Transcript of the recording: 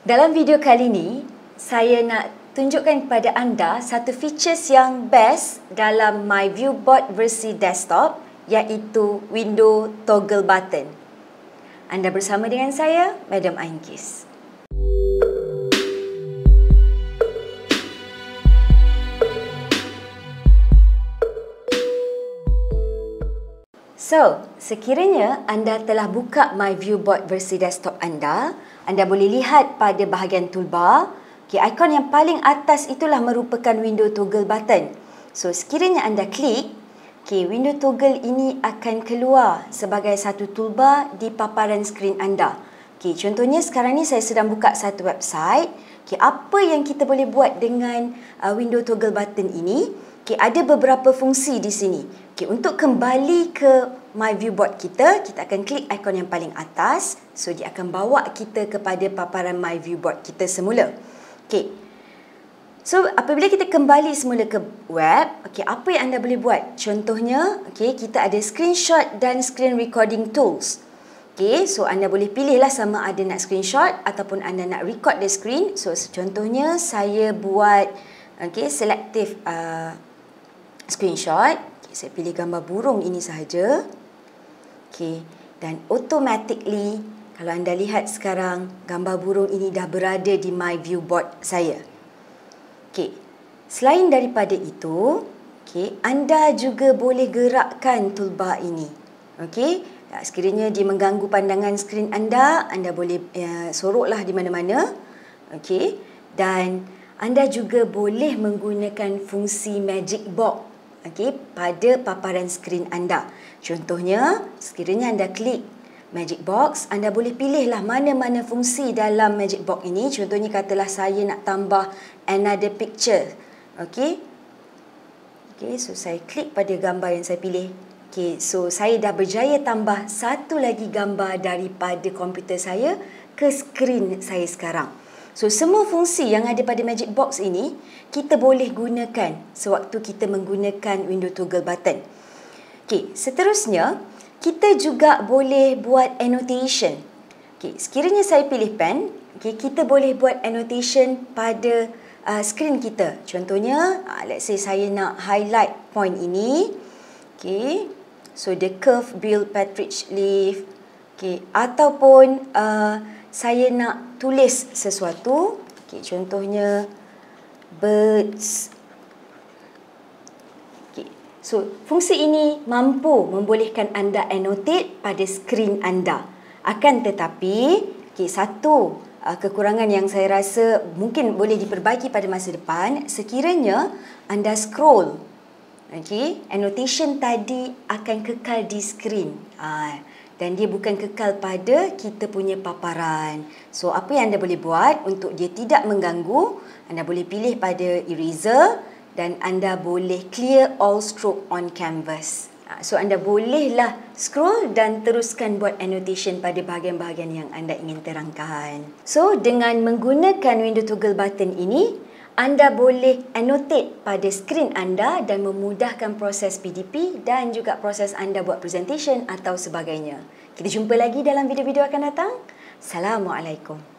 Dalam video kali ini, saya nak tunjukkan kepada anda satu features yang best dalam MyViewBoard versi desktop, iaitu window toggle button. Anda bersama dengan saya, Madam Ainkis. So, sekiranya anda telah buka MyViewBoard versi desktop anda boleh lihat pada bahagian toolbar, ikon yang paling atas itulah merupakan window toggle button. So, sekiranya anda klik, window toggle ini akan keluar sebagai satu toolbar di paparan skrin anda. Contohnya sekarang ni saya sedang buka satu website. Apa yang kita boleh buat dengan window toggle button ini? Ada beberapa fungsi di sini. Untuk kembali ke MyViewBoard kita akan klik ikon yang paling atas. So, dia akan bawa kita kepada paparan MyViewBoard kita semula. So, apabila kita kembali semula ke web, apa yang anda boleh buat? Contohnya, kita ada screenshot dan screen recording tools. So anda boleh pilihlah sama ada nak screenshot ataupun anda nak record the screen. So, contohnya saya buat selective screenshot. Saya pilih gambar burung ini sahaja. Dan automatically, kalau anda lihat sekarang, gambar burung ini dah berada di MyViewBoard saya. Selain daripada itu, anda juga boleh gerakkan toolbar ini. Sekiranya dia mengganggu pandangan skrin anda boleh soroklah di mana-mana. Dan anda juga boleh menggunakan fungsi magic box pada paparan skrin anda. Contohnya, sekiranya anda klik magic box, anda boleh pilihlah mana-mana fungsi dalam magic box ini. Contohnya, katalah saya nak tambah another picture. So saya klik pada gambar yang saya pilih. So saya dah berjaya tambah satu lagi gambar daripada komputer saya ke skrin saya sekarang. So, semua fungsi yang ada pada magic box ini, kita boleh gunakan sewaktu kita menggunakan window toggle button. Seterusnya, kita juga boleh buat annotation. Sekiranya saya pilih pen, kita boleh buat annotation pada skrin kita. Contohnya, let's say saya nak highlight point ini. So, the curve bill partridge leaf. Ataupun saya nak tulis sesuatu. Contohnya birds. So, fungsi ini mampu membolehkan anda annotate pada skrin anda. Akan tetapi, satu kekurangan yang saya rasa mungkin boleh diperbaiki pada masa depan, sekiranya anda scroll, annotation tadi akan kekal di skrin. Dan dia bukan kekal pada kita punya paparan. So, apa yang anda boleh buat untuk dia tidak mengganggu, anda boleh pilih pada eraser dan anda boleh clear all stroke on canvas. So, anda bolehlah scroll dan teruskan buat annotation pada bahagian-bahagian yang anda ingin terangkan. So, dengan menggunakan window toggle button ini, anda boleh annotate pada skrin anda dan memudahkan proses PdP dan juga proses anda buat presentation atau sebagainya. Kita jumpa lagi dalam video-video akan datang. Assalamualaikum.